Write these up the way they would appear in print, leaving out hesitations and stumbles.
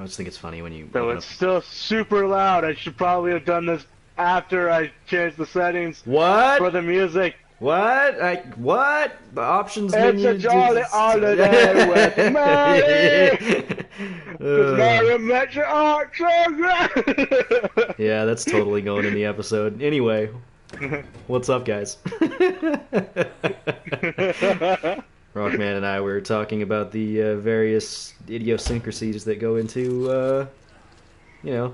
I just think it's funny when you So open it's up... still super loud. I should probably have done this after I changed the settings What? for the music. What? What? The options It's menu... a jolly holiday with Mary! Cause Mary met your ARK children! Yeah, that's totally going in the episode. Anyway, what's up, guys? Rockman and I were talking about the various idiosyncrasies that go into, the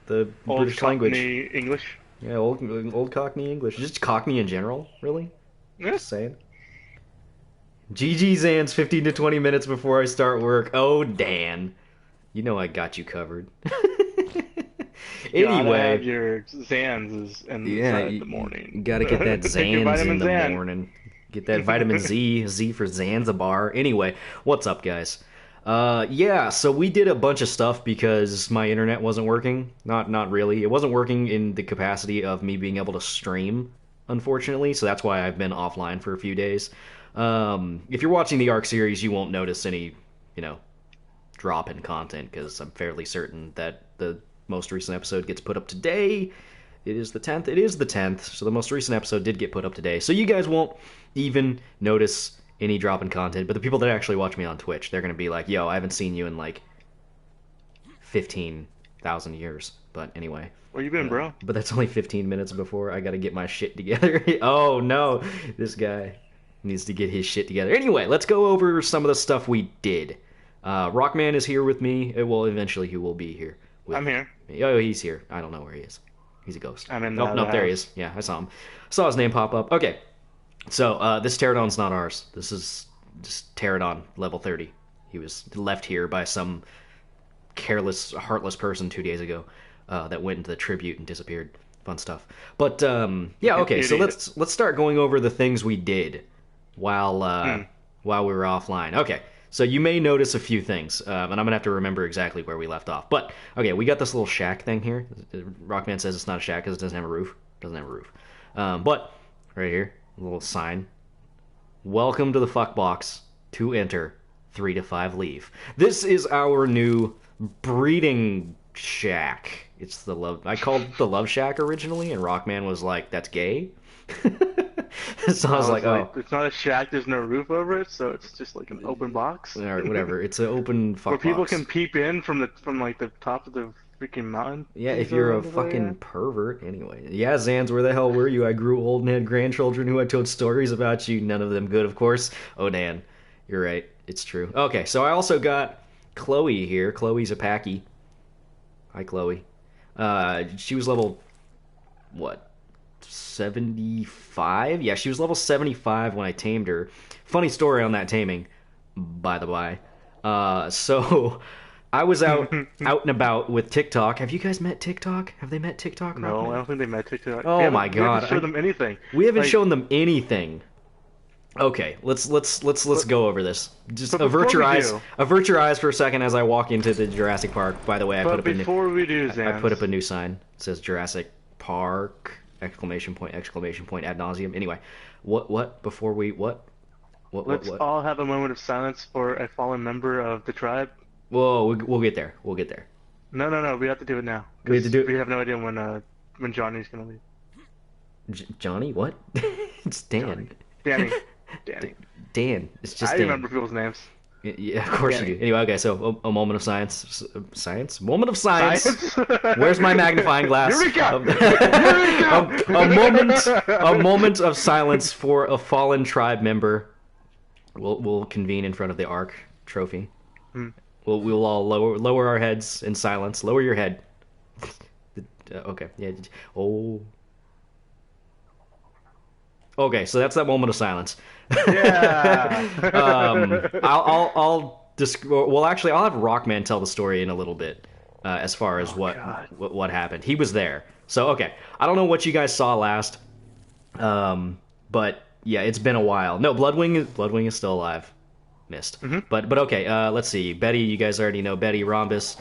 Old British Cockney language. English. Yeah, old Cockney English. Just Cockney in general, really? Yeah. Just saying. GG Zans 15 to 20 minutes before I start work. Oh, Dan. You know I got you covered. You gotta Anyway. have your Zans in the morning. You gotta get that Take your Zans in vitamin the Zan. morning. Get that vitamin Z. Z for Zanzibar. Anyway, what's up, guys? Yeah, so we did a bunch of stuff because my internet wasn't working. Not really. It wasn't working in the capacity of me being able to stream, unfortunately, so that's why I've been offline for a few days. If you're watching the ARK series, you won't notice any, drop in content, because I'm fairly certain that the most recent episode gets put up today. It is the 10th. It is the 10th, so the most recent episode did get put up today. So you guys won't even notice any drop in content, but the people that actually watch me on Twitch, they're going to be like, yo, I haven't seen you in, 15,000 years. But anyway. Where you been, bro? But that's only 15 minutes before I got to get my shit together. Oh, no. This guy needs to get his shit together. Anyway, let's go over some of the stuff we did. Rockman is here with me. Well, eventually he will be here. I'm here. Oh, he's here. I don't know where he is. He's a ghost. I'm in the No, there he is. Yeah, I saw him. Saw his name pop up. Okay. So, this Pterodon's not ours. This is just Pterodon, level 30. He was left here by some careless, heartless person 2 days ago that went into the tribute and disappeared. Fun stuff. But, yeah, okay, so let's start going over the things we did while we were offline. Okay. So you may notice a few things, and I'm going to have to remember exactly where we left off. But, okay, we got this little shack thing here. Rockman says it's not a shack because it doesn't have a roof. But, right here, a little sign. Welcome to the fuck box. To enter, 3 to 5 leave. This is our new breeding shack. It's the love... I called it the love shack originally, and Rockman was like, that's gay? So I was like, oh. It's not a shack, there's no roof over it, so it's just like an open box. Alright, whatever. It's an open fuck Where people box. can peep in from the top of the freaking mountain. Yeah, if you're a fucking pervert. Anyway. Yeah, Zans, where the hell were you? I grew old and had grandchildren who I told stories about you. None of them good, of course. Oh, Dan. You're right. It's true. Okay, so I also got Chloe here. Chloe's a packy. Hi, Chloe. She was level... what? 75? Yeah, she was level 75 when I tamed her. Funny story on that taming, by the by. So I was out and about with TikTok. Have you guys met TikTok? Have they met TikTok? No, I don't think they met TikTok. Oh my god. We haven't shown them anything. We haven't shown them anything. Okay, let's go over this. Just avert your eyes for a second as I walk into the Jurassic Park. By the way, I put up a new sign. It says Jurassic Park ! Exclamation point, ad nauseum. Anyway, what Let's all have a moment of silence for a fallen member of the tribe. Whoa, we'll get there. No, we have to do it now. We have to do it. We have no idea when Johnny's gonna leave. Johnny? What? It's Dan. Danny. Dan. It's just I Dan. remember people's names. Yeah, of course you do. Anyway, okay, so a moment of science. Science? Moment of science. Where's my magnifying glass? Eureka! A moment of silence for a fallen tribe member. We'll convene in front of the ARK trophy. We'll all lower our heads in silence. Lower your head. Okay. Yeah. Oh. Okay, so that's that moment of silence. Yeah. I'll actually, I'll have Rockman tell the story in a little bit, as far as what happened. He was there, so okay. I don't know what you guys saw last, but yeah, it's been a while. No, Bloodwing is still alive. Missed, but okay. Let's see. Betty, you guys already know Betty. Rhombus.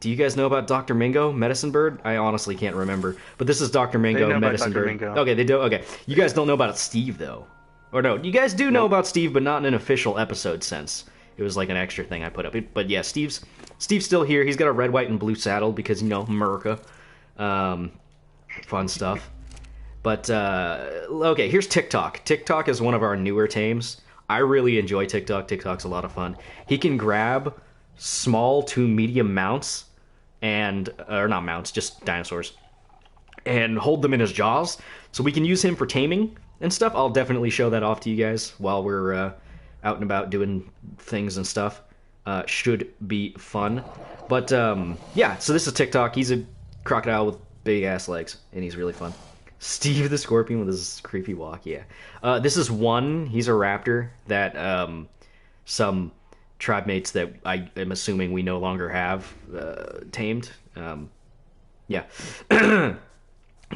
Do you guys know about Dr. Mingo, Medicine Bird? I honestly can't remember. But this is Dr. Mingo, Medicine Bird. Mingo. Okay, they do. Okay, you guys don't know about Steve though, or no? You guys do know about Steve, but not in an official episode sense. It was like an extra thing I put up. But yeah, Steve's still here. He's got a red, white, and blue saddle because, you know, America. Fun stuff. But, okay, here's TikTok. TikTok is one of our newer tames. I really enjoy TikTok. TikTok's a lot of fun. He can grab small to medium mounts or not mounts, just dinosaurs, and hold them in his jaws. So we can use him for taming and stuff. I'll definitely show that off to you guys while we're out and about doing things and stuff. Should be fun. But, yeah, so this is TikTok. He's a crocodile with big-ass legs, and he's really fun. Steve the Scorpion with his creepy walk, yeah. This is one. He's a raptor that some tribe mates that I am assuming we no longer have tamed. Yeah.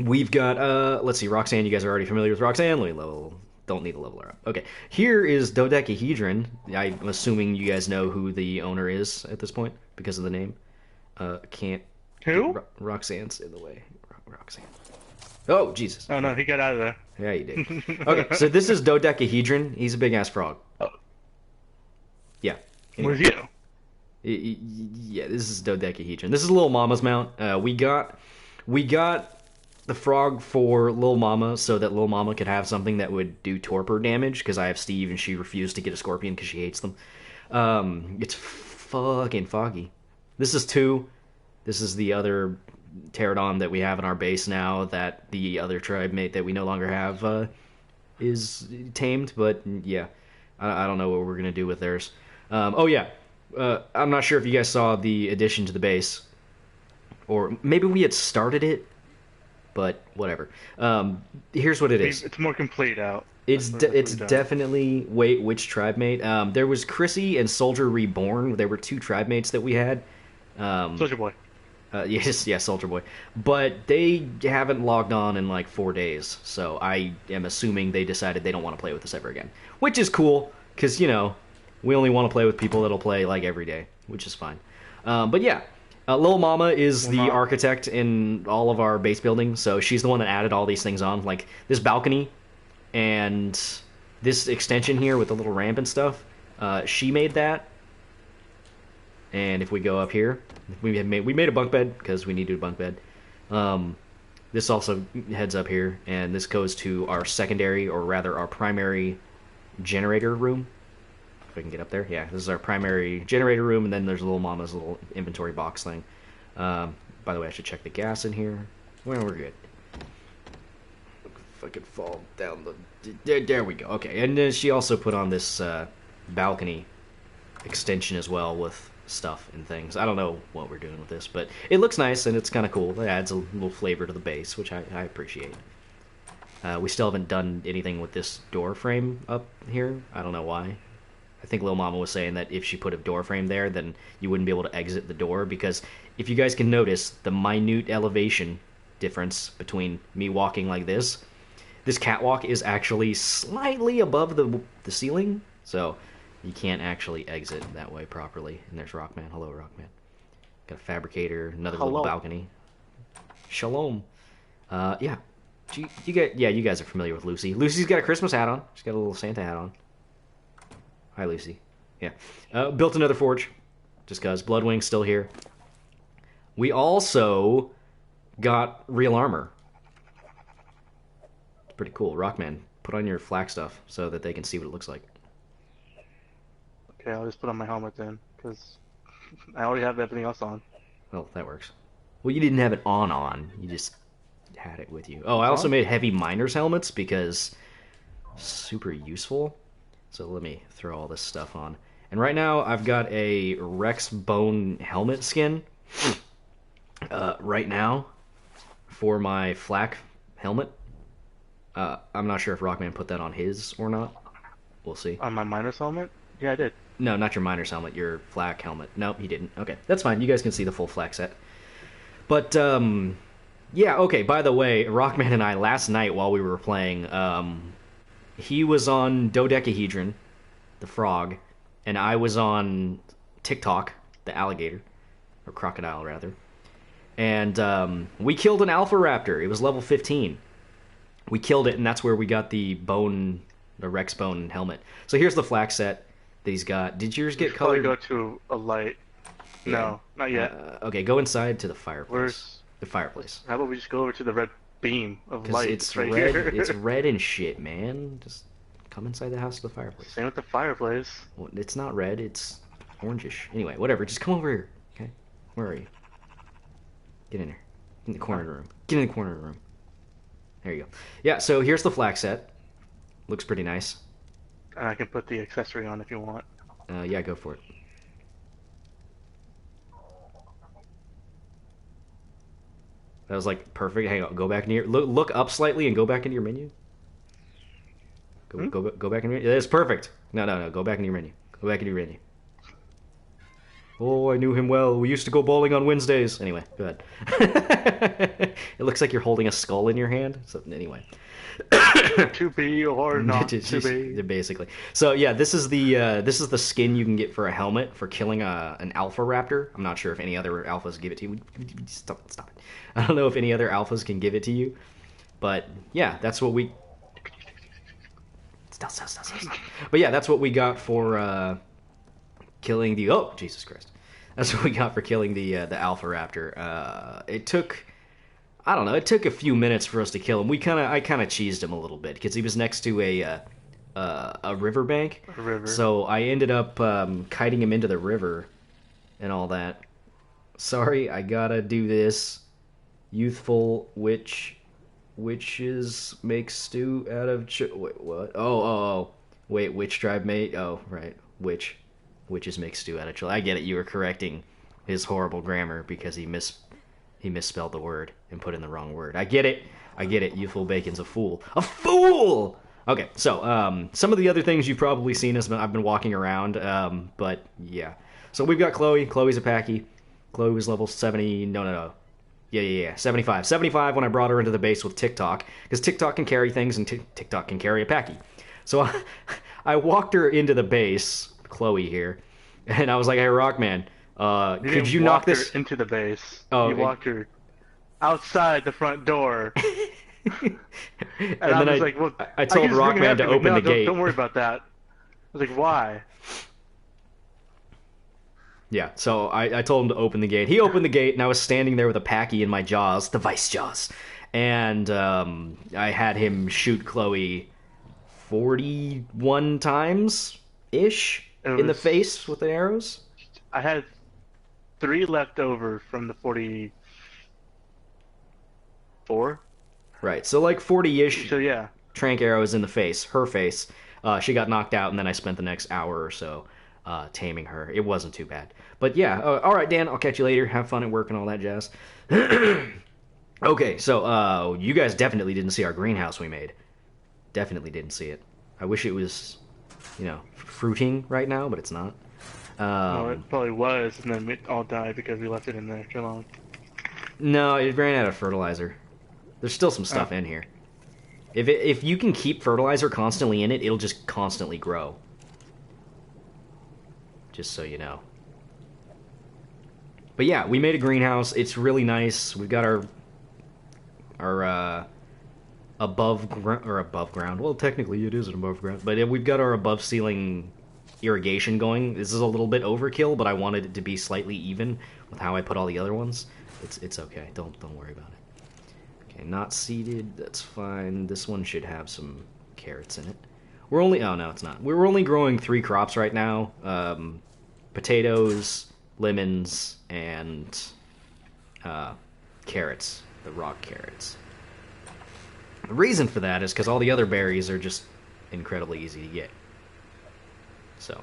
We've got, let's see, Roxanne. You guys are already familiar with Roxanne. Let me don't need to level her up. Okay. Here is dodecahedron. I'm assuming you guys know who the owner is at this point because of the name. Can't. Who? Roxanne's in the way. Roxanne. Oh, Jesus. Oh, no, he got out of there. Yeah, he did. Okay, so this is dodecahedron. He's a big-ass frog. Oh. Yeah. Where's you? Yeah, this is dodecahedron. This is Lil Mama's mount. We got the frog for Lil Mama so that Lil Mama could have something that would do torpor damage, because I have Steve and she refused to get a scorpion because she hates them. It's fucking foggy. This is 2. This is the other pterodon that we have in our base now that the other tribe mate that we no longer have is tamed, but yeah, I don't know what we're going to do with theirs. Oh yeah, I'm not sure if you guys saw the addition to the base, or maybe we had started it, but whatever. Here's what it is. It's more complete out. It's definitely, wait, which tribe mate? There was Chrissy and Soldier Reborn. There were 2 tribe mates that we had. Soldier Boy. Yes, Soldier Boy. But they haven't logged on in like 4 days, so I am assuming they decided they don't want to play with us ever again. Which is cool, because, you know, we only want to play with people that'll play like every day, which is fine. But yeah, Lil Mama is the architect in all of our base building, so she's the one that added all these things on, like this balcony and this extension here with the little ramp and stuff. She made that. And if we go up here, we made a bunk bed because we needed a bunk bed. This also heads up here, and this goes to our secondary, or rather our primary generator room. If I can get up there. Yeah, this is our primary generator room, and then there's Little Mama's little inventory box thing. By the way, I should check the gas in here. Well, we're good. If I could fall down the... There we go. Okay, and then she also put on this balcony extension as well with stuff and things. I don't know what we're doing with this, but it looks nice and it's kind of cool. It adds a little flavor to the base, which I appreciate. We still haven't done anything with this door frame up here. I don't know why. I think Lil Mama was saying that if she put a door frame there, then you wouldn't be able to exit the door, because if you guys can notice the minute elevation difference between me walking like this catwalk is actually slightly above the ceiling, so you can't actually exit that way properly. And there's Rockman. Hello, Rockman. Got a fabricator, another little balcony. Shalom. Yeah. You guys are familiar with Lucy. Lucy's got a Christmas hat on. She's got a little Santa hat on. Hi, Lucy. Yeah. Built another forge, just because. Bloodwing's still here. We also got real armor. It's pretty cool. Rockman, put on your flak stuff so that they can see what it looks like. Okay, I'll just put on my helmet then, because I already have everything else on. Well, that works. Well, you didn't have it on. You just had it with you. Oh, I also made heavy miners helmets because super useful. So let me throw all this stuff on. And right now I've got a Rex bone helmet skin. Right now for my flak helmet. I'm not sure if Rockman put that on his or not. We'll see. On my miner's helmet? Yeah, I did. No, not your miner's helmet, your flak helmet. Nope, he didn't. Okay, that's fine. You guys can see the full flak set. But, yeah, okay, by the way, Rockman and I, last night while we were playing, he was on dodecahedron, the frog, and I was on TikTok, the alligator, or crocodile, rather. And we killed an alpha raptor. It was level 15. We killed it, and that's where we got the Rex bone helmet. So here's the flak set. that he's got. Did yours We get should probably colored? go to a light. Yeah. No, not yet. Okay, go inside to the fireplace. Where's? The fireplace. How about we just go over to the red beam of Because light? it's right red. here. It's red and shit, man. Just come inside the house to the fireplace. Same with the fireplace. Well, it's not red. It's orangish. Anyway, whatever. Just come over here. Okay. Where are you? Get in here. In the corner of the room. Get in the corner of the room. There you go. Yeah. So here's the flag set. Looks pretty nice. And I can put the accessory on if you want. Yeah, go for it. That was like perfect. Hang on, go back into your look up slightly and go back into your menu. Go back into your, that's perfect. No. Go back into your menu. Go back into your menu. Oh, I knew him well. We used to go bowling on Wednesdays. Anyway, go ahead. It looks like you're holding a skull in your hand. So anyway. To be or not to be. Basically. So yeah, this is the skin you can get for a helmet for killing an alpha raptor. I'm not sure if any other alphas give it to you. Stop it. I don't know if any other alphas can give it to you, but yeah, that's what we. Stop. But yeah, that's what we got for killing the. Oh, Jesus Christ! That's what we got for killing the alpha raptor. It took. I don't know. It took a few minutes for us to kill him. I kind of cheesed him a little bit because he was next to a riverbank. A river. So I ended up kiting him into the river, and all that. Sorry, I gotta do this. Youthful witches make stew out of wait, what? Oh. Wait, witch tribe mate. Oh, right. Witches make stew out of children. I get it. You were correcting his horrible grammar because he misspelled the word and put in the wrong word. I get it. Youthful bacon's a fool. A fool! Okay, so some of the other things you've probably seen as I've been walking around, but yeah. So we've got Chloe. Chloe's a Packy. Chloe was level 70. No. Yeah. 75. 75 when I brought her into the base with TikTok, because TikTok can carry things and TikTok can carry a Packy. So I walked her into the base, Chloe here, and I was like, hey, Rockman, could you knock this into the base? Oh, you walked her outside the front door. and then I was like, well, I told Rockman to open the gate. Don't worry about that. I was like, why? Yeah, so I told him to open the gate. He opened the gate, and I was standing there with a Packy in my jaws, the vice jaws, and I had him shoot Chloe 41 times ish in the face with the arrows. I had 3 left over from the 44. Right, so like 40-ish. So yeah, trank arrows in the face, her face. She got knocked out, and then I spent the next hour or so taming her. It wasn't too bad. But yeah, all right, Dan, I'll catch you later. Have fun at work and all that jazz. Okay, so you guys definitely didn't see our greenhouse we made. Definitely didn't see it. I wish it was, fruiting right now, but it's not. No, it probably was, and then it all died because we left it in there too long. No, it ran out of fertilizer. There's still some stuff in here. If you can keep fertilizer constantly in it, it'll just constantly grow. Just so you know. But yeah, we made a greenhouse. It's really nice. We've got our above ground. Well, technically it is an above ground, but we've got our above ceiling irrigation going. This is a little bit overkill, but I wanted it to be slightly even with how I put all the other ones. It's okay. Don't worry about it. Okay, not seeded. That's fine. This one should have some carrots in it. We're only no, it's not. We're only growing 3 crops right now. Potatoes, lemons, and carrots. The rock carrots. The reason for that is because all the other berries are just incredibly easy to get. So,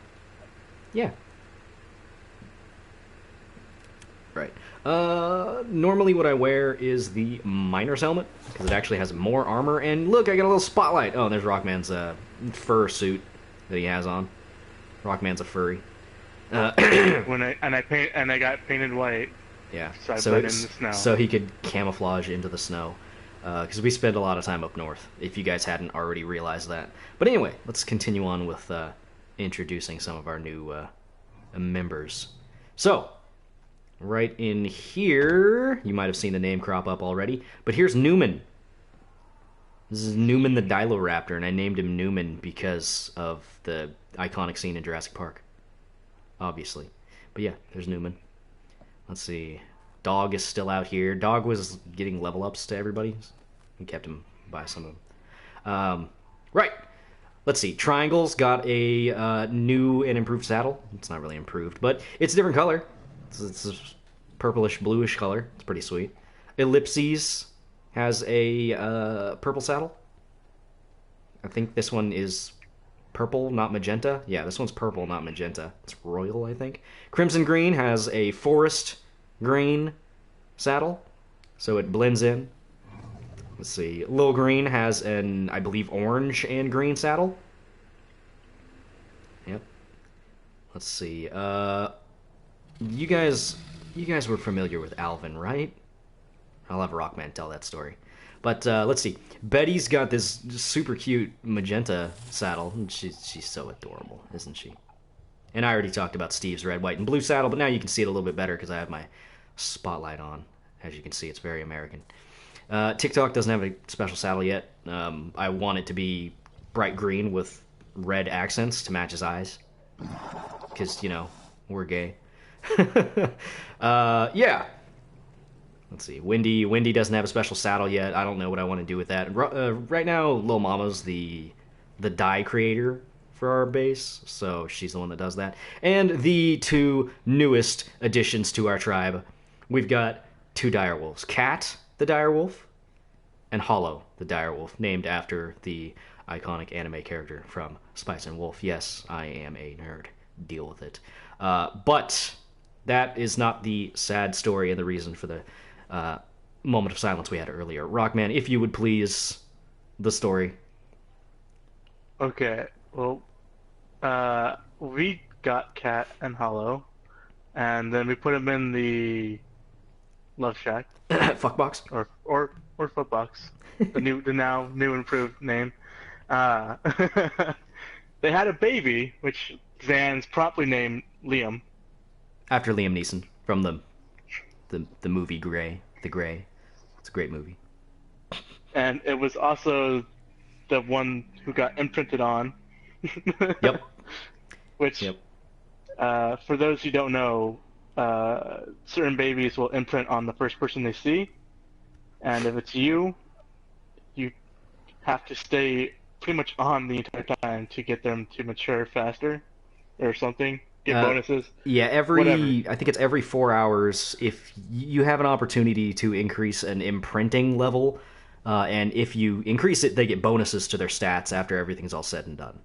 yeah. Right. Normally what I wear is the miner's helmet, because it actually has more armor, and look, I got a little spotlight! Oh, and there's Rockman's fur suit that he has on. Rockman's a furry. I got painted white. Yeah. So I blend in the snow. So he could camouflage into the snow. Because we spend a lot of time up north, if you guys hadn't already realized that. But anyway, let's continue on with introducing some of our new members. So, right in here, you might have seen the name crop up already, but here's Newman. This is Newman the Diloraptor, and I named him Newman because of the iconic scene in Jurassic Park. Obviously. But yeah, there's Newman. Let's see. Dog is still out here. Dog was getting level ups to everybody. We kept him by some of them. Right. Let's see. Triangle's got a new and improved saddle. It's not really improved, but it's a different color. It's a purplish, bluish color. It's pretty sweet. Ellipses has a purple saddle. I think this one is purple, not magenta. Yeah, this one's purple, not magenta. It's royal, I think. Crimson Green has a forest green saddle, so it blends in. Let's see. Lil Green has an, I believe, orange and green saddle. Yep. Let's see. You guys were familiar with Alvin, right? I'll have Rockman tell that story. But let's see. Betty's got this super cute magenta saddle. She's so adorable, isn't she? And I already talked about Steve's red, white, and blue saddle, but now you can see it a little bit better because I have my spotlight on. As you can see, it's very American. TikTok doesn't have a special saddle yet. I want it to be bright green with red accents to match his eyes. Because, you know, we're gay. Yeah. Let's see. Wendy doesn't have a special saddle yet. I don't know what I want to do with that. Right now, Lil Mama's the dye creator for our base, so she's the one that does that. And the two newest additions to our tribe, we've got two direwolves. Cat, the direwolf, and Hollow, the direwolf, named after the iconic anime character from Spice and Wolf. Yes, I am a nerd. Deal with it. But that is not the sad story and the reason for the moment of silence we had earlier. Rockman, if you would please, the story. Okay, well, we got Cat and Hollow, and then we put him in the Love Shack. Fuckbox? Or Footbox. The now new improved name. They had a baby, which Zan's promptly named Liam. After Liam Neeson from the movie Gray. The Gray. It's a great movie. And it was also the one who got imprinted on. Yep. Which, yep. For those who don't know, certain babies will imprint on the first person they see. And if it's you, you have to stay pretty much on the entire time to get them to mature faster or something. Get bonuses. Yeah, whatever. I think it's every 4 hours. If you have an opportunity to increase an imprinting level, and if you increase it, they get bonuses to their stats after everything's all said and done.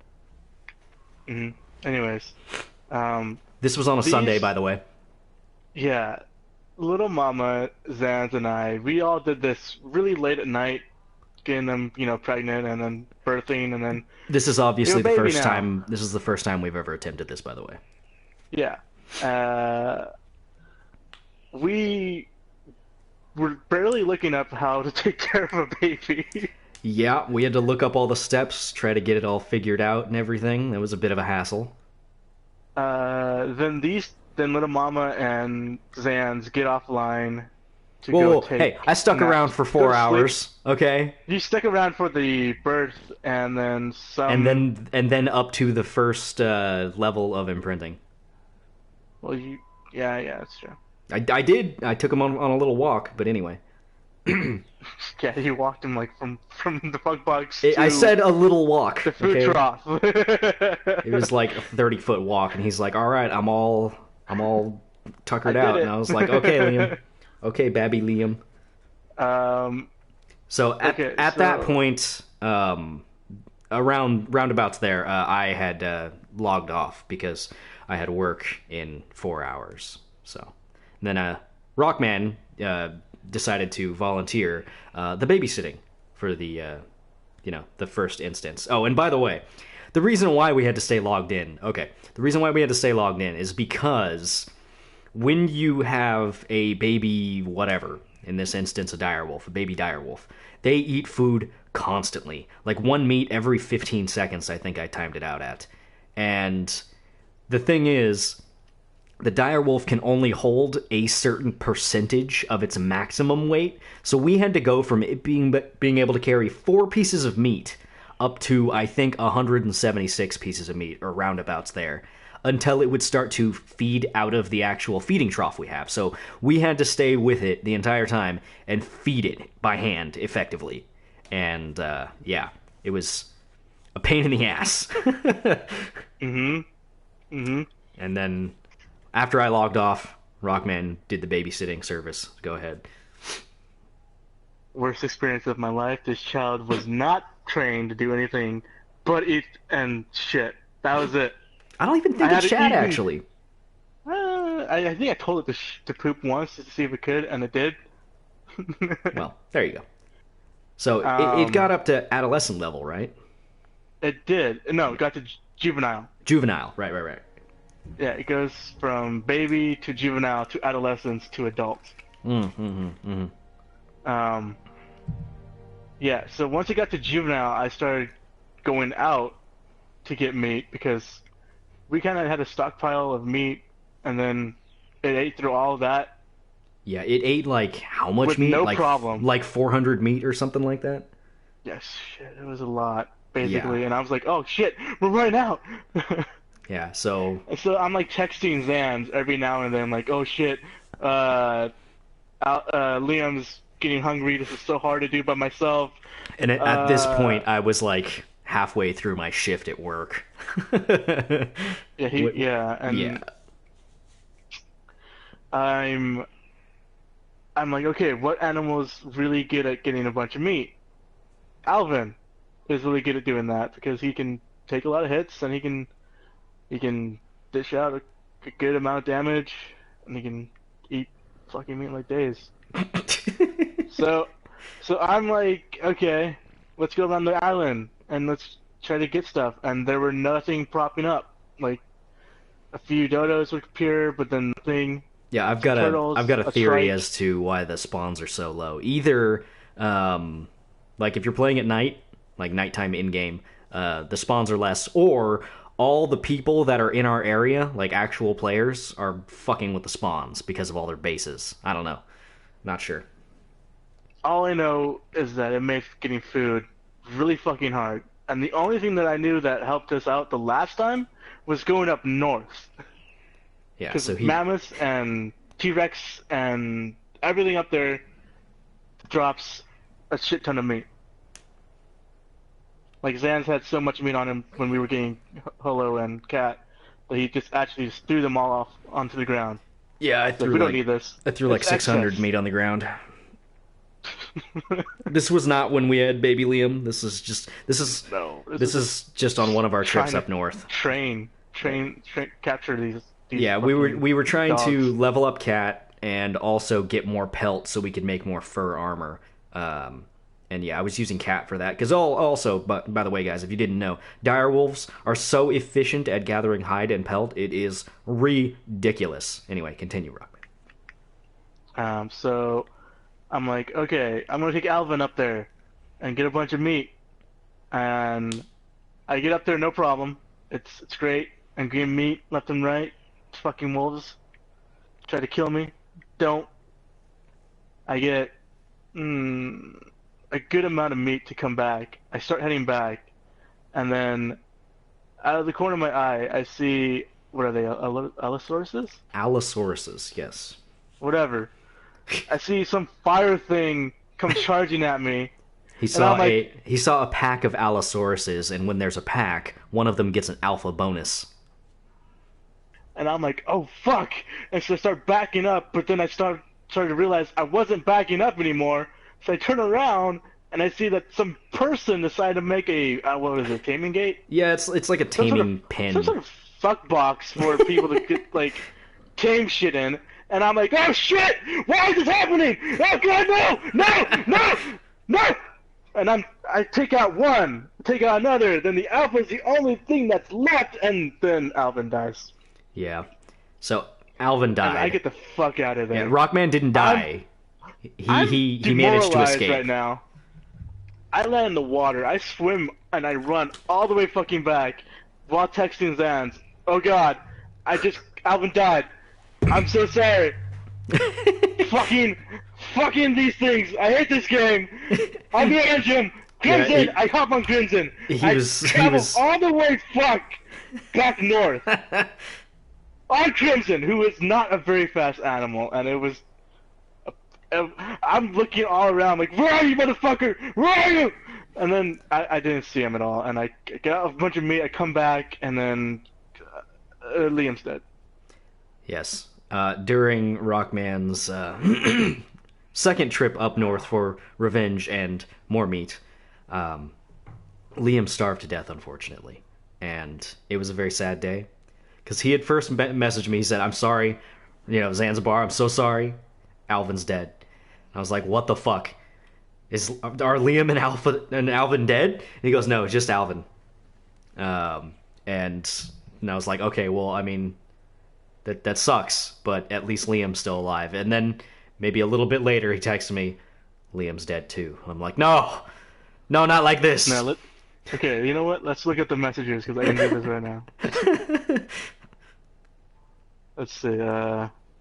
Mm-hmm. Anyways, this was on a Sunday, by the way. Yeah, Little Mama, Zans, and I, we all did this really late at night, getting them, pregnant, and then birthing, and then this is obviously the first now. time. This is the first time we've ever attempted this, by the way. Yeah. We were barely looking up how to take care of a baby. Yeah, we had to look up all the steps, try to get it all figured out and everything. It was a bit of a hassle. Then Little Mama and Zans get offline to Whoa, go take hey, I stuck around for 4 hours, okay? You stuck around for the birth and then some... And then up to the first level of imprinting. Well, yeah, that's true. I did. I took him on a little walk, but anyway. Yeah, you walked him like from the bug box to I said a little walk. The food trough. It was like a 30-foot walk, and he's like, "All right, I'm all tuckered out," and I was like, "Okay, Liam, okay, Babby Liam." So at that point, roundabouts there, I had logged off because I had work in 4 hours. So then Rockman decided to volunteer the babysitting for the the first instance. Oh, and by the way, the reason why we had to stay logged in. Okay, the reason why we had to stay logged in is because when you have a baby, whatever, in this instance a direwolf, a baby direwolf, they eat food constantly. Like one meat every 15 seconds, I think I timed it out at. And the thing is, the dire wolf can only hold a certain percentage of its maximum weight. So we had to go from it being able to carry 4 pieces of meat up to I think 176 pieces of meat or roundabouts there until it would start to feed out of the actual feeding trough we have. So we had to stay with it the entire time and feed it by hand effectively. And yeah, it was a pain in the ass. Mhm. Mhm. And then after I logged off, Rockman did the babysitting service. Go ahead. Worst experience of my life. This child was not trained to do anything but eat and shit. That was it. I don't even think I it had to shat, even- actually. I think I told it to poop once just to see if it could, and it did. Well, there you go. So it got up to adolescent level, right? It did. No, it got to juvenile. Juvenile. Right. Yeah, it goes from baby to juvenile to adolescence to adult. Yeah, so once it got to juvenile, I started going out to get meat because we kind of had a stockpile of meat, and then it ate through all of that. Yeah, it ate like how much With meat? no like, problem. Like 400 meat or something like that? Yes, shit, it was a lot, basically. Yeah. And I was like, oh shit, we're running out! Yeah, so And so I'm like texting Zans every now and then, like, oh shit, Liam's getting hungry. This is so hard to do by myself. and at this point I was like halfway through my shift at work. Yeah, and yeah. I'm like, okay, what animal's really good at getting a bunch of meat? Alvin is really good at doing that because he can take a lot of hits and he can dish out a good amount of damage and he can eat fucking meat like days. So I'm like, okay, let's go around the island and let's try to get stuff. And there were nothing propping up. Like a few dodos would appear, but then nothing. Yeah, I've got a theory as to why the spawns are so low. Either like if you're playing at night, like nighttime in game, the spawns are less, or all the people that are in our area, like actual players, are fucking with the spawns because of all their bases. I don't know. Not sure. All I know is that it makes getting food really fucking hard. And the only thing that I knew that helped us out the last time was going up north. Yeah, Because so he mammoths and T-Rex and everything up there drops a shit ton of meat. Like Zan's had so much meat on him when we were getting Holo and Cat that he just actually threw them all off onto the ground. yeah, I Like, threw we don't like need this. I threw like It's 600 excess. meat on the ground. This was not when we had baby Liam. This is No, this is just on one of our trips trying to up north. train, capture these Yeah, fucking we were trying to dogs. level up Cat and also get more pelt so we could make more fur armor. And yeah, I was using Cat for that because also, but by the way, guys, if you didn't know, dire wolves are so efficient at gathering hide and pelt, it is ridiculous. Anyway, continue, Rockman. So I'm like, okay, I'm gonna take Alvin up there and get a bunch of meat, and I get up there, no problem. It's great. I'm getting meat left and right. Fucking wolves try to kill me. Don't. I get a good amount of meat to come back. I start heading back, and then out of the corner of my eye, I see, what are they, Allosauruses? Allosauruses, yes. Whatever. I see some fire thing come charging at me. He saw I'm like- he saw a pack of Allosauruses, and when there's a pack, one of them gets an alpha bonus. And I'm like, oh fuck! And so I start backing up, but then I started to realize I wasn't backing up anymore. So I turn around and I see that some person decided to make a what was it, taming gate? Yeah, it's like a Some sort taming of- pen. Some sort of fuck box for people to get like tame shit and I'm like, oh shit! Why is this happening? Oh god, no! And I take out one, take out another, then the alpha's the only thing that's left, and then Alvin dies. Yeah. So Alvin died. And I get the fuck out of there. Yeah, Rockman didn't die. I'm He managed to demoralized escape. right now. I land in the water, I swim, and I run all the way fucking back while texting Zans. Oh god, Alvin died. I'm so sorry. fucking, fucking these things. I hate this game. I'm gonna end him. Crimson. I hop on Crimson. I travel all the way back north on Crimson, who is not a very fast animal, and it was. I'm looking all around like, where are you, motherfucker? Where are you? And then I didn't see him at all, and I get out a bunch of meat. I come back, and then Liam's dead. Yes. During Rockman's second trip up north for revenge and more meat, Liam starved to death, unfortunately. And it was a very sad day. Because he had first messaged me, he said, I'm sorry, Zanzibar, I'm so sorry. Alvin's dead. I was like, what the fuck? Are Liam and Alvin dead? And he goes, no, just Alvin. And I was like, okay, well, I mean, that sucks, but at least Liam's still alive. And then maybe a little bit later, he texts me, Liam's dead too. And I'm like, no, not like this. No, okay, you know what? Let's look at the messages, because I can do this right now. Let's see,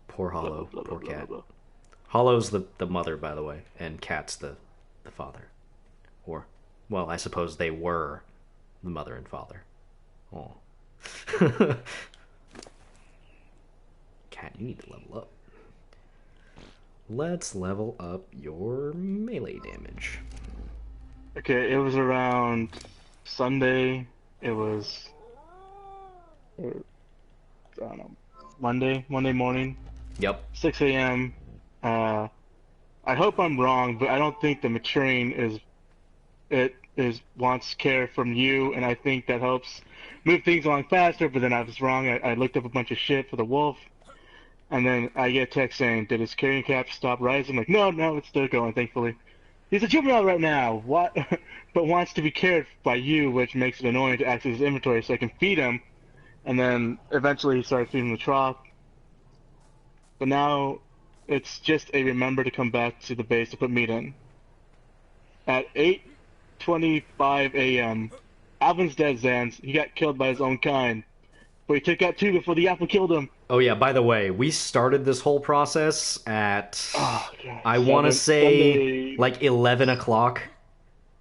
Poor Hollow, blah, blah, poor blah, cat. blah, blah. Hollow's the mother, by the way, and Cat's the father. Or, well, I suppose they were the mother and father. Oh. Cat, you need to level up. Let's level up your melee damage. Okay, it was around Sunday. It was, I don't know, Monday morning. Yep. 6 a.m. I hope I'm wrong, but I don't think the maturing wants care from you, and I think that helps move things along faster. But then I was wrong. I looked up a bunch of shit for the wolf, and then I get a text saying, "Did his carrying cap stop rising?" I'm like, no, it's still going. Thankfully, he's a juvenile right now. What? But wants to be cared by you, which makes it annoying to access his inventory so I can feed him. And then eventually he started feeding the trough. But now it's just a remember to come back to the base to put meat in. At 8:25 a.m., Alvin's dead, Zans. He got killed by his own kind. But he took out two before the apple killed him. Oh yeah, by the way, we started this whole process at, God, I want to say, Sunday. like 11 o'clock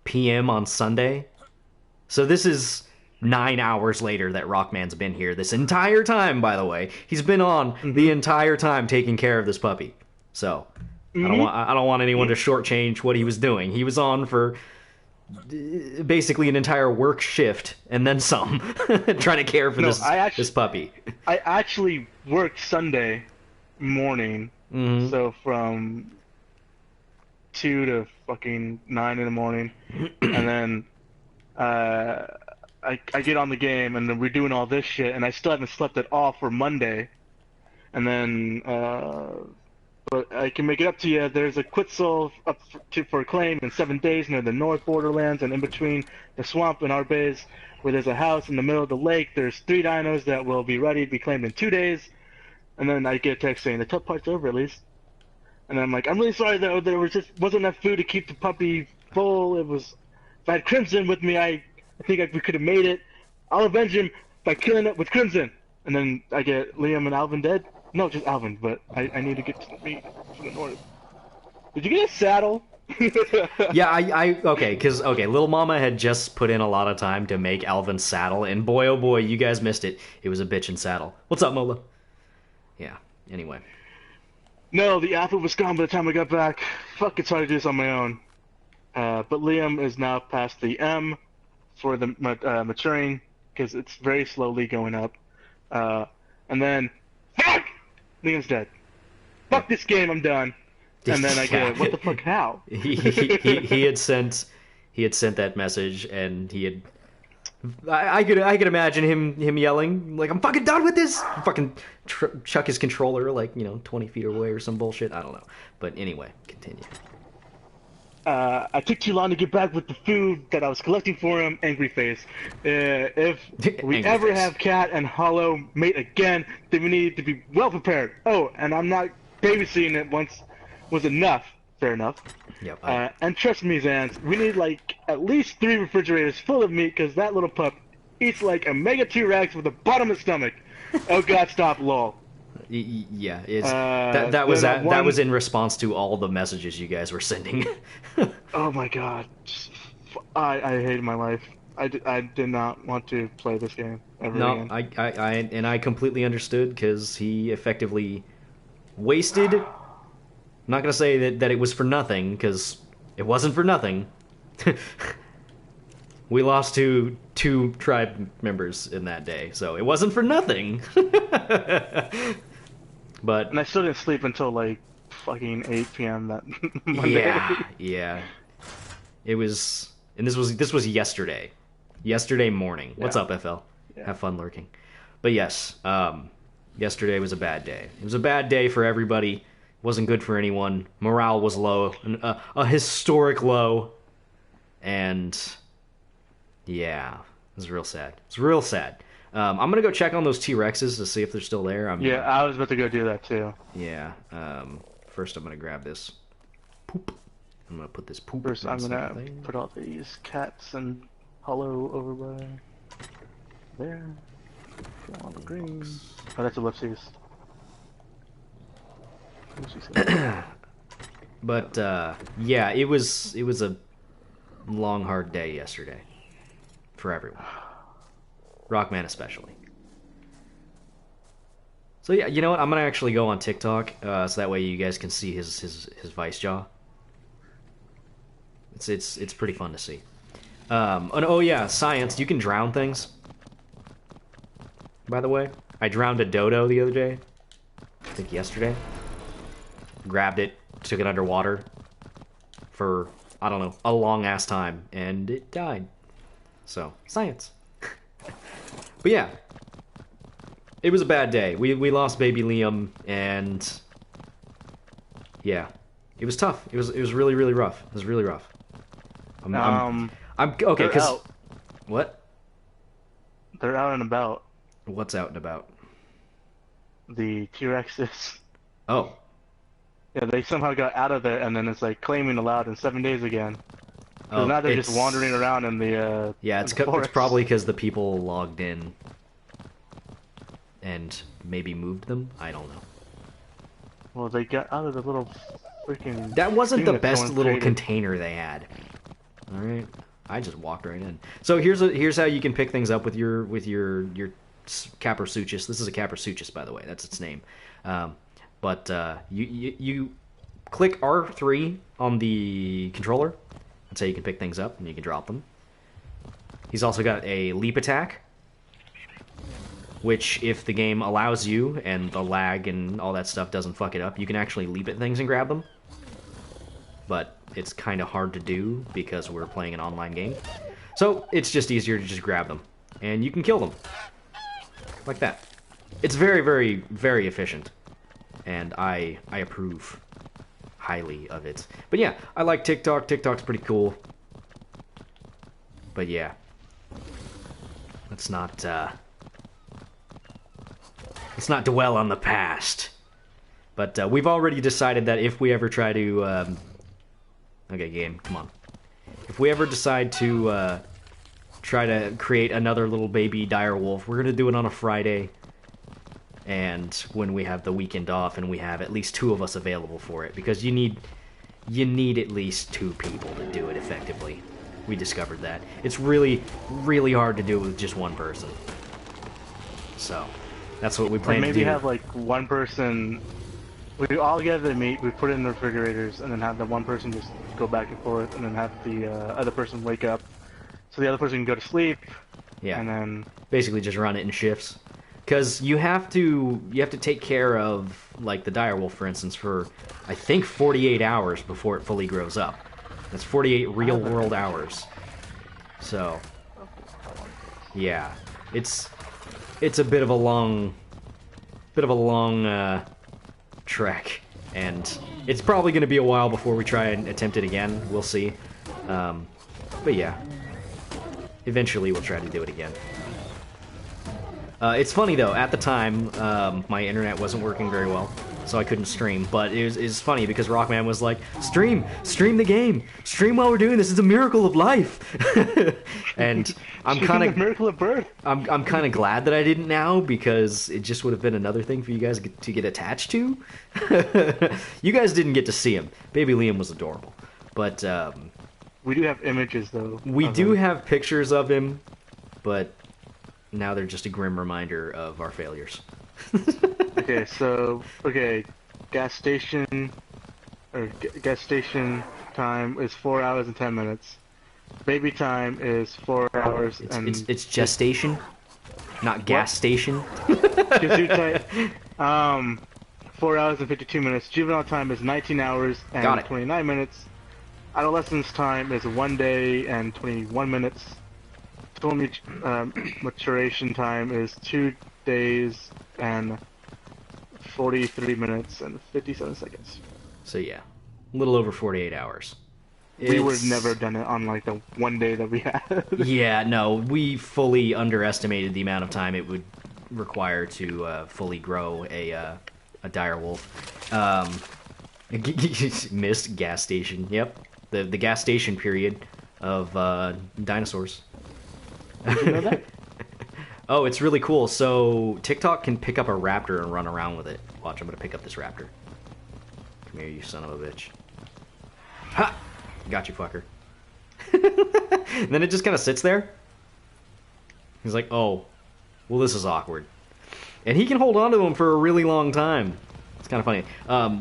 p.m. on Sunday. So this is 9 hours later that Rockman's been here this entire time, by the way. He's been on the entire time taking care of this puppy. So I don't want anyone to shortchange what he was doing. He was on for basically an entire work shift and then some trying to care for this puppy. I actually worked Sunday morning, so from 2 to fucking 9 in the morning, and then I get on the game, and then we're doing all this shit, and I still haven't slept at all for Monday. And then, but I can make it up to you. There's a Quetzal up for claim in 7 days near the North Borderlands, and in between the swamp and our base, where there's a house in the middle of the lake. There's 3 dinos that will be ready to be claimed in 2 days. And then I get a text saying the tough part's over at least. And I'm like, I'm really sorry though. There wasn't enough food to keep the puppy full. If I had Crimson with me, I think we could have made it. I'll avenge him by killing it with Crimson. And then I get Liam and Alvin dead. No, just Alvin, but I need to get to the meat from the north. Did you get a saddle? Yeah, okay, Little Mama had just put in a lot of time to make Alvin's saddle, and boy, oh boy, you guys missed it. It was a bitchin' saddle. What's up, Mola? Yeah, anyway. No, the apple was gone by the time I got back. Fuck, it's hard to do this on my own. But Liam is now past the M for the maturing, because it's very slowly going up. And then, fuck! Liam's dead. Fuck this game, I'm done. And then I get, what the fuck, how? he had sent that message, and he had. I could imagine him yelling like, "I'm fucking done with this!" Fucking chuck his controller like 20 feet away or some bullshit. I don't know, but anyway, continue. I took too long to get back with the food that I was collecting for him. Angry face. If we ever have Cat and Hollow mate again, then we need to be well prepared. Oh, and I'm not babysitting it once was enough. Fair enough. Yep. And trust me, Zans, we need like at least 3 refrigerators full of meat, because that little pup eats like a Mega T-Rex with a bottomless stomach. Oh god, stop, lol. Yeah, it's that was that was in response to all the messages you guys were sending. Oh my god. I hated my life. I did not want to play this game ever No, again. I completely understood because he effectively wasted. I'm not gonna say that it was for nothing because it wasn't for nothing. We lost two tribe members in that day, so it wasn't for nothing. But And I still didn't sleep until like fucking 8 p.m. that Monday. yeah, it was, and this was yesterday, yesterday morning. What's Yeah. up, FL? Yeah. Have fun lurking. But yes, yesterday was a bad day. It was a bad day for everybody. It wasn't good for anyone. Morale was low, a historic low, and yeah, it was real sad. It's real sad. I'm gonna go check on those T-Rexes to see if they're still there. Yeah, I was about to go do that too. Yeah. First, I'm gonna grab this poop. I'm gonna put this poop. First, I'm inside gonna the thing. put all these cats and hollow over by there. All the green. Oh, that's ellipses. But yeah, it was a long, hard day yesterday for everyone, Rockman especially. So yeah, you know what? I'm gonna actually go on TikTok, so that way you guys can see his vice jaw. It's pretty fun to see. And oh yeah, science. You can drown things. By the way, I drowned a dodo the other day. I think yesterday. Grabbed it, took it underwater for, I don't know, a long ass time, and it died. So, science. But yeah, it was a bad day. We lost baby Liam, and yeah, it was tough. It was really really rough. It was really rough. I'm okay. Cause what? They're out and about. What's out and about? The T-Rexes. Oh. Yeah, they somehow got out of there, and then it's like claiming allowed in 7 days again. So Oh, now they're just wandering around in the yeah, it's it's probably because the people logged in and maybe moved them. I don't know. Well, they got out of the little freaking. That wasn't thing the that best someone little created. container they had. All right, I just walked right in. So here's how you can pick things up with your Caprasuchus. This is a Caprasuchus, by the way. That's its name. But you click R3 on the controller. That's how you can pick things up, and you can drop them. He's also got a leap attack, which, if the game allows you, and the lag and all that stuff doesn't fuck it up, you can actually leap at things and grab them. But it's kind of hard to do because we're playing an online game. So it's just easier to just grab them, and you can kill them. Like that. It's very, very, very efficient. And I approve highly of it. But yeah, I like TikTok. TikTok's pretty cool. But yeah. Let's not dwell on the past. But we've already decided that if we ever try to okay, game, come on. If we ever decide to try to create another little baby direwolf, we're gonna do it on a Friday. And when we have the weekend off and we have at least 2 of us available for it, because you need at least 2 people to do it effectively. We discovered that. It's really, really hard to do it with just one person. So, that's what we plan to do. Maybe have like one person. We all gather to meet. We put it in the refrigerators, and then have the one person just go back and forth, and then have the other person wake up, so the other person can go to sleep. Yeah. And then basically just run it in shifts. Because you have to take care of, like, the direwolf, for instance, for, I think, 48 hours before it fully grows up. That's 48 real-world hours. So, yeah. It's a bit of a long trek. And it's probably going to be a while before we try and attempt it again. We'll see. But yeah. Eventually we'll try to do it again. It's funny though. At the time, my internet wasn't working very well, so I couldn't stream. But it's funny because Rockman was like, stream the game, stream while we're doing this. It's a miracle of life." And I'm kind of miracle of birth. I'm kind of glad that I didn't now, because it just would have been another thing for you guys to get attached to. You guys didn't get to see him. Baby Liam was adorable, but we do have images though. We do have pictures of him, but now they're just a grim reminder of our failures. Okay, gas station time is 4 hours and 10 minutes. Baby time is 4 hours it's gestation, not gas station. 4 hours and 52 minutes. Juvenile time is 19 hours and 29 minutes. Adolescence time is 1 day and 21 minutes. Total maturation time is 2 days and 43 minutes and 57 seconds. So yeah, a little over 48 hours. We would have never done it on like the 1 day that we had. Yeah, no, we fully underestimated the amount of time it would require to fully grow a dire wolf. Missed gas station. Yep, the gas station period of dinosaurs. Did you know that? Oh, it's really cool. So TikTok can pick up a raptor and run around with it. Watch, I'm gonna pick up this raptor. Come here, you son of a bitch. Ha! Got you, fucker. And then it just kind of sits there. He's like, oh, well, this is awkward. And he can hold on to him for a really long time. It's kind of funny.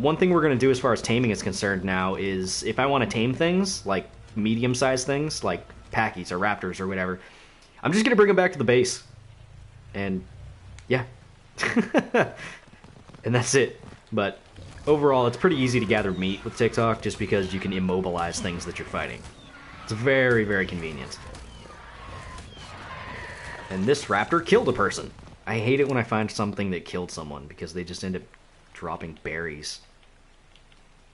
One thing we're going to do as far as taming is concerned now is, if I want to tame things, like medium-sized things, like packies or raptors or whatever, I'm just going to bring them back to the base. And, yeah. And that's it. But overall, it's pretty easy to gather meat with TikTok, just because you can immobilize things that you're fighting. It's very, very convenient. And this raptor killed a person. I hate it when I find something that killed someone, because they just end up dropping berries.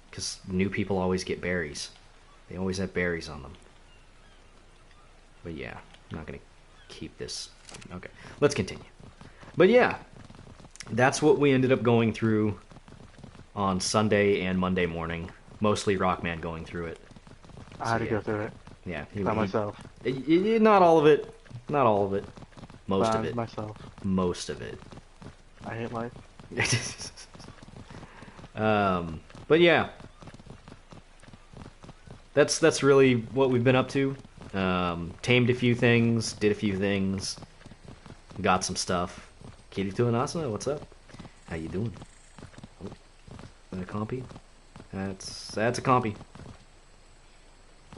Because new people always get berries. They always have berries on them. But yeah, I'm not going to keep this. Okay, let's continue. But yeah, that's what we ended up going through on Sunday and Monday morning. Mostly Rockman going through it. I had to go through it. Yeah. By myself. Not all of it. Not all of it. Most of it. Myself. Most of it. I hate life. But yeah. That's really what we've been up to. Tamed a few things, did a few things, got some stuff. Kitty Tuanasa, what's up? How you doing? Oh, is that a compy? That's a compy.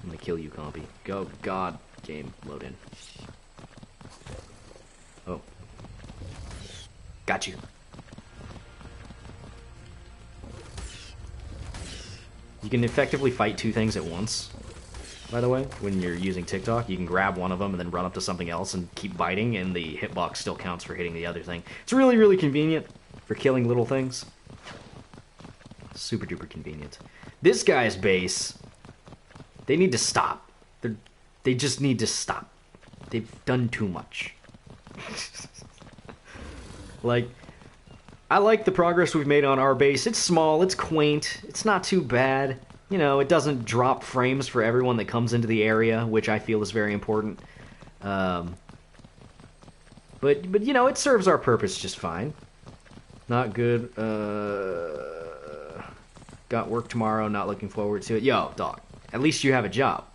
I'm gonna kill you, compy. Go, God, game, load in. Oh. Got you. You can effectively fight two things at once, by the way. When you're using TikTok, you can grab one of them and then run up to something else and keep biting, and the hitbox still counts for hitting the other thing. It's really, really convenient for killing little things. Super duper convenient. This guy's base, they need to stop. They just need to stop. They've done too much. Like, I like the progress we've made on our base. It's small, it's quaint, it's not too bad. You know, it doesn't drop frames for everyone that comes into the area, which I feel is very important. But you know, it serves our purpose just fine. Not good. Got work tomorrow, not looking forward to it. Yo, dog, at least you have a job.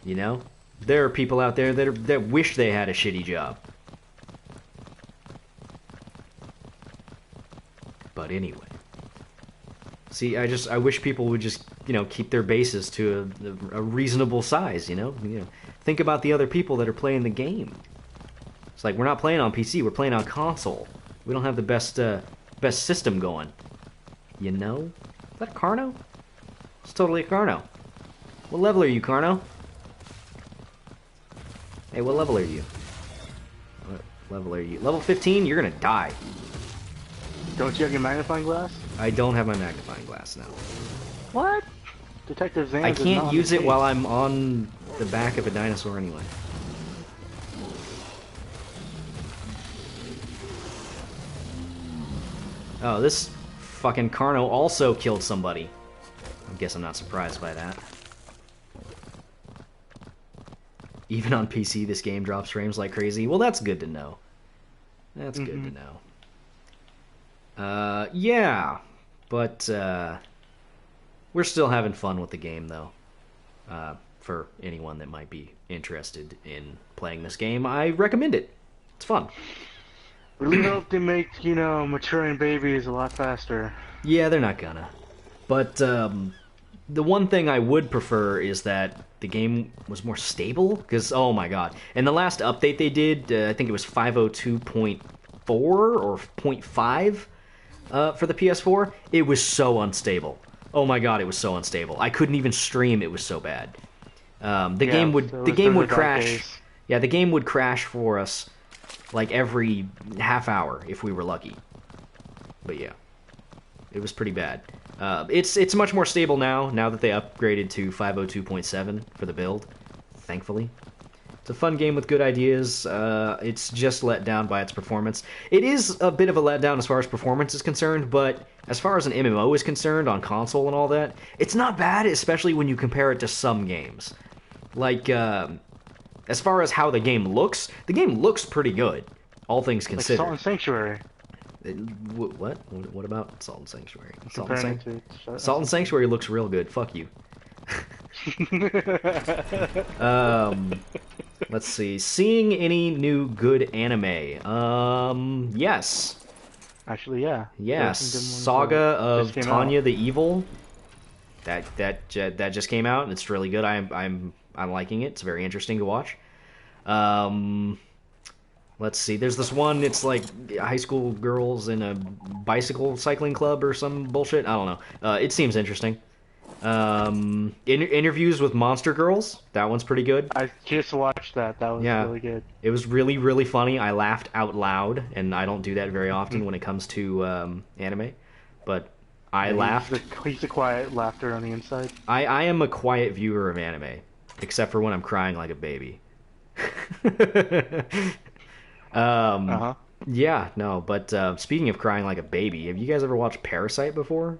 You know? There are people out there that wish they had a shitty job. But anyway. See, I wish people would just, you know, keep their bases to a reasonable size, you know? Think about the other people that are playing the game. It's like, we're not playing on PC, we're playing on console. We don't have the best system going. You know? Is that a Carno? It's totally a Carno. What level are you, Carno? Hey, what level are you? What level are you? Level 15? You're gonna die. Don't you have your magnifying glass? I don't have my magnifying glass now. What? Detective Zans I can't use it while I'm on the back of a dinosaur anyway. Oh, this fucking Carno also killed somebody. I guess I'm not surprised by that. Even on PC, this game drops frames like crazy. Well, that's good to know. That's good to know. Yeah. But, we're still having fun with the game, though. For anyone that might be interested in playing this game, I recommend it. It's fun. Really hope they make, maturing babies a lot faster. Yeah, they're not gonna. But, the one thing I would prefer is that the game was more stable, because, oh my god. In the last update they did, I think it was 502.4 or .5 for the PS4, it was so unstable. Oh my god, it was so unstable. I couldn't even stream, it was so bad. The game would crash. Yeah, the game would crash for us like every half hour if we were lucky. But yeah, it was pretty bad. It's much more stable now that they upgraded to 502.7 for the build, thankfully. It's a fun game with good ideas. It's just let down by its performance. It is a bit of a letdown as far as performance is concerned, but as far as an MMO is concerned on console and all that, it's not bad, especially when you compare it to some games. Like, as far as how the game looks pretty good, all things considered. Like Salt and Sanctuary. What? What about Salt and Sanctuary? Salt and Sanctuary looks real good. Fuck you. Let's see. Seeing any new good anime? Yes. Actually, yeah. Yes. Saga of Tanya the Evil. That just came out, and it's really good. I'm liking it. It's very interesting to watch. Let's see. There's this one. It's like high school girls in a bicycle cycling club or some bullshit. I don't know. It seems interesting. Interviews with Monster Girls. That one's pretty good. I just watched that. That was really good. It was really, really funny. I laughed out loud, and I don't do that very often when it comes to anime. But I laughed. He's a quiet laughter on the inside. I am a quiet viewer of anime, except for when I'm crying like a baby. Yeah, no, but speaking of crying like a baby, have you guys ever watched Parasite before?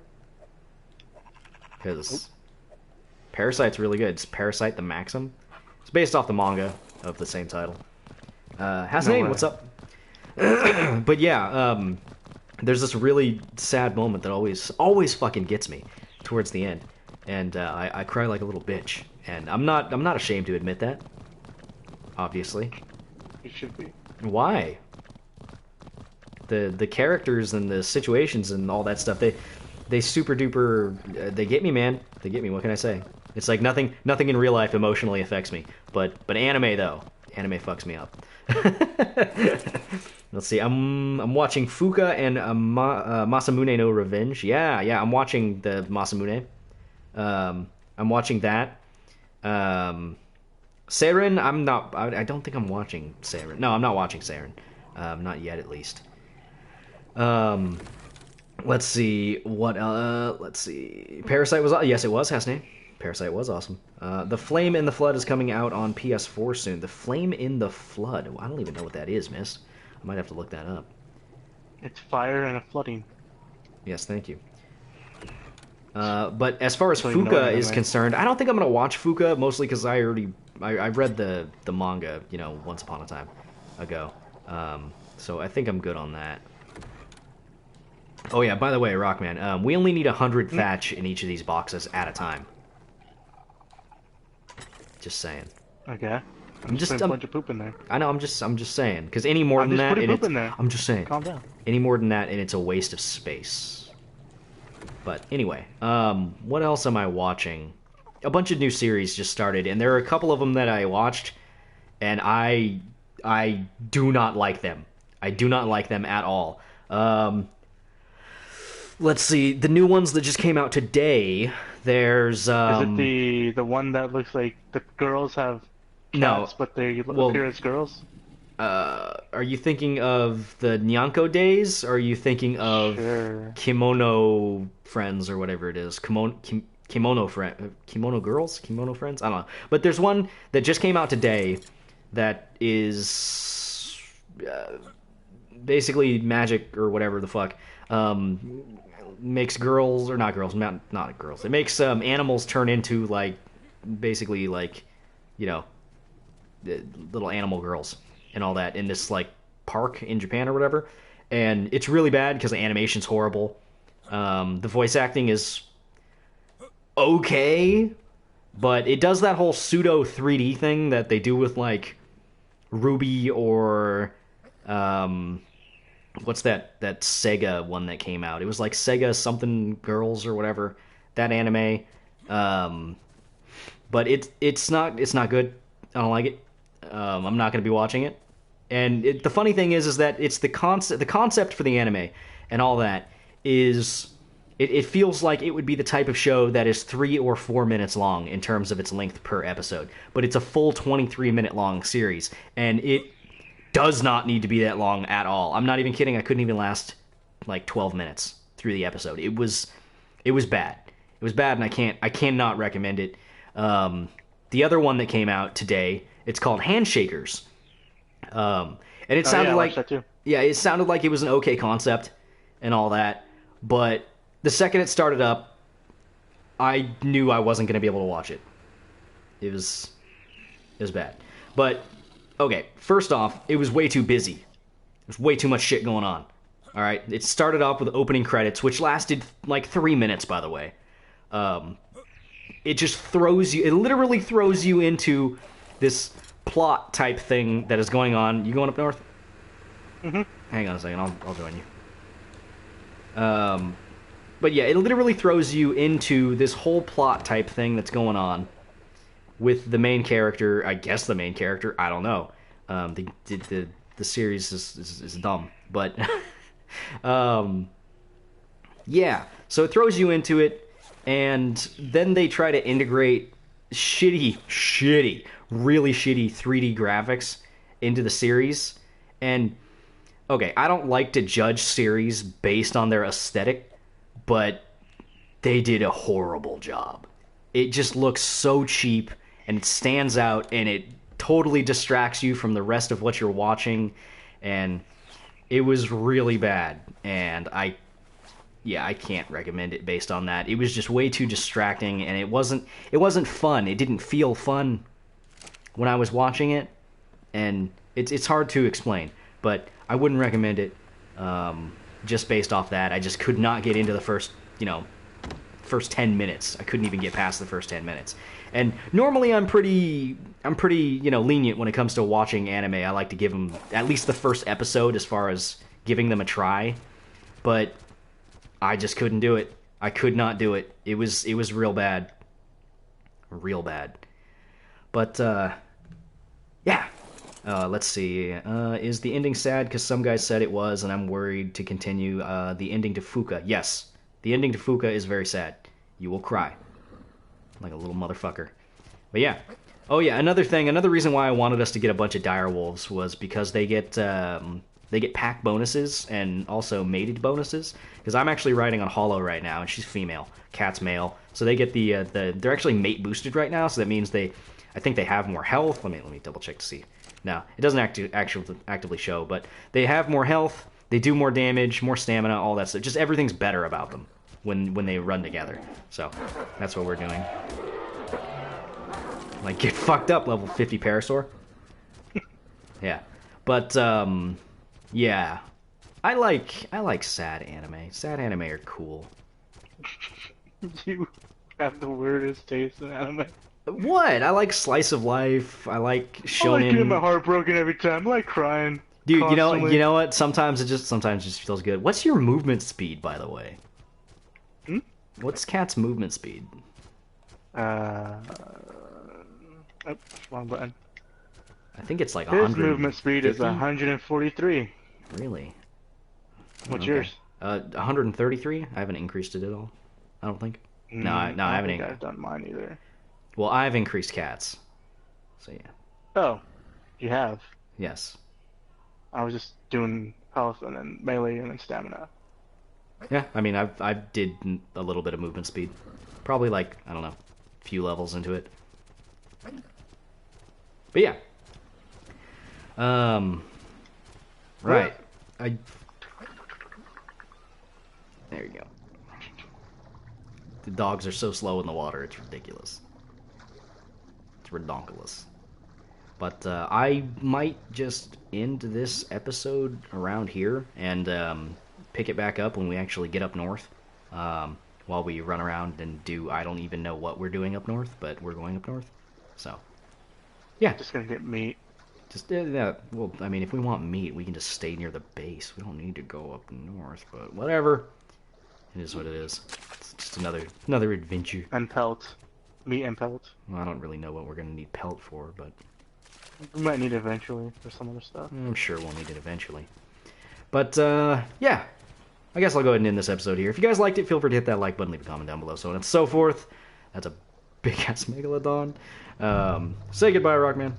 Because Parasite's really good. It's Parasite the Maxim. It's based off the manga of the same title. Hasnane, what's up? But yeah, there's this really sad moment that always fucking gets me towards the end, and I cry like a little bitch, and I'm not ashamed to admit that. Obviously, you should be. Why? The characters and the situations and all that stuff, they super duper they get me, man. They get me. What can I say? It's like nothing in real life emotionally affects me, but anime though. Anime fucks me up. Let's see. I'm watching Fuka and Masamune no Revenge. Yeah, I'm watching the Masamune. I'm watching that. Seiren, I don't think I'm watching Seiren. No, I'm not watching Seiren. Not yet, at least. Let's see. Let's see. Parasite was... Yes, it was, Hasnane. Parasite was awesome. The Flame in the Flood is coming out on PS4 soon. The Flame in the Flood. I don't even know what that is, miss. I might have to look that up. It's fire and a flooding. Yes, thank you. But as far as Fuka is concerned, I don't think I'm going to watch Fuka, mostly because I read the manga, once upon a time ago. So I think I'm good on that. Oh yeah, by the way, Rockman, we only need 100 thatch in each of these boxes at a time. Just saying. Okay. I'm just putting a bunch of poop in there. I know, I'm just saying, because any more than that, I'm just saying. Calm down. Any more than that, and it's a waste of space. But anyway, what else am I watching? A bunch of new series just started, and there are a couple of them that I watched, and I do not like them. I do not like them at all. Let's see, the new ones that just came out today. There's Is it the one that looks like the girls have cats, but they appear as girls? Are you thinking of the Nyanko days? Or are you thinking of Kimono Friends or whatever it is? Kimono Girls? Kimono Friends? I don't know. But there's one that just came out today that is basically magic or whatever the fuck makes girls or not girls, not girls. It makes animals turn into like basically like you know little animal girls and all that in this like park in Japan or whatever. And it's really bad because the animation's horrible. The voice acting is okay, but it does that whole pseudo 3D thing that they do with like Ruby or what's that Sega one that came out? It was like Sega something Girls or whatever, that anime. But it's not good. I don't like it. I'm not going to be watching it. And the funny thing is that it's the concept for the anime and all that is it feels like it would be the type of show that is 3 or 4 minutes long in terms of its length per episode, but it's a full 23-minute long series, and it does not need to be that long at all. I'm not even kidding. I couldn't even last like 12 minutes through the episode. It was bad. It was bad, and I cannot recommend it. The other one that came out today, it's called Handshakers. And it sounded like it sounded like it was an okay concept and all that, but the second it started up, I knew I wasn't going to be able to watch it. It was bad. But okay, first off, it was way too busy. There's way too much shit going on. All right, it started off with opening credits, which lasted like 3 minutes, by the way. It just throws you. It literally throws you into this plot type thing that is going on. You going up north? Mm-hmm. Hang on a second. I'll join you. But yeah, it literally throws you into this whole plot type thing that's going on with the main character. I guess the main character. I don't know. The series is dumb, but yeah. So it throws you into it, and then they try to integrate really shitty 3D graphics into the series. And okay, I don't like to judge series based on their aesthetic, but they did a horrible job. It just looks so cheap, and it stands out, and it totally distracts you from the rest of what you're watching, and it was really bad. And I can't recommend it based on that. It was just way too distracting, and it wasn't fun. It didn't feel fun when I was watching it, and it's hard to explain, but I wouldn't recommend it just based off that. I just could not get into the first 10 minutes. I couldn't even get past the first 10 minutes. And normally I'm pretty lenient when it comes to watching anime. I like to give them at least the first episode as far as giving them a try, but I just couldn't do it. I could not do it. It was real bad. Real bad. But yeah. Let's see. Is the ending sad? Because some guys said it was, and I'm worried to continue. The ending to Fuka. Yes. The ending to Fuka is very sad. You will cry. Like a little motherfucker. But yeah. Oh yeah, another reason why I wanted us to get a bunch of direwolves was because they get pack bonuses and also mated bonuses. Because I'm actually riding on Hollow right now, and she's female. Cat's male. So they get they're actually mate boosted right now, so that means I think they have more health. Let me double check to see. No, it doesn't actively show, but they have more health, they do more damage, more stamina, all that stuff. Just everything's better about them when they run together. So that's what we're doing. Like, get fucked up, level 50 Parasaur. Yeah. But yeah. I like sad anime. Sad anime are cool. You have the weirdest taste in anime. What? I like slice of life. I like shonen. I like getting my heart broken every time. I like crying. Dude, constantly. you know what? Sometimes it just feels good. What's your movement speed, by the way? Hmm? What's Cat's movement speed? Wrong button. I think it's like His 100. movement speed is 143. Really? What's Okay. yours? 133. I haven't increased it at all. I don't think. No, I haven't. I don't think I've done mine either. Well, I've increased Cat's. So yeah. Oh, you have. Yes. I was just doing health and then melee and then stamina. Yeah, I mean, I did a little bit of movement speed. Probably like, I don't know, a few levels into it. But yeah. Right. I. There you go. The dogs are so slow in the water, it's ridiculous. It's redonkulous. But I might just end this episode around here and pick it back up when we actually get up north. While we run around and do, I don't even know what we're doing up north, but we're going up north. So, yeah. Just gonna get meat. Just yeah. Well, I mean, if we want meat, we can just stay near the base. We don't need to go up north, but whatever. It is what it is. It's just another adventure. And pelt. Meat and pelt. Well, I don't really know what we're gonna need pelt for, but We might need it eventually for some other stuff. I'm sure we'll need it eventually. But yeah. I guess I'll go ahead and end this episode here. If you guys liked it, feel free to hit that like button, leave a comment down below, so on and so forth. That's a big-ass megalodon. Say goodbye, Rockman.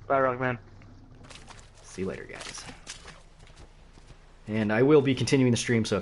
Bye, Rockman. See you later, guys. And I will be continuing the stream, so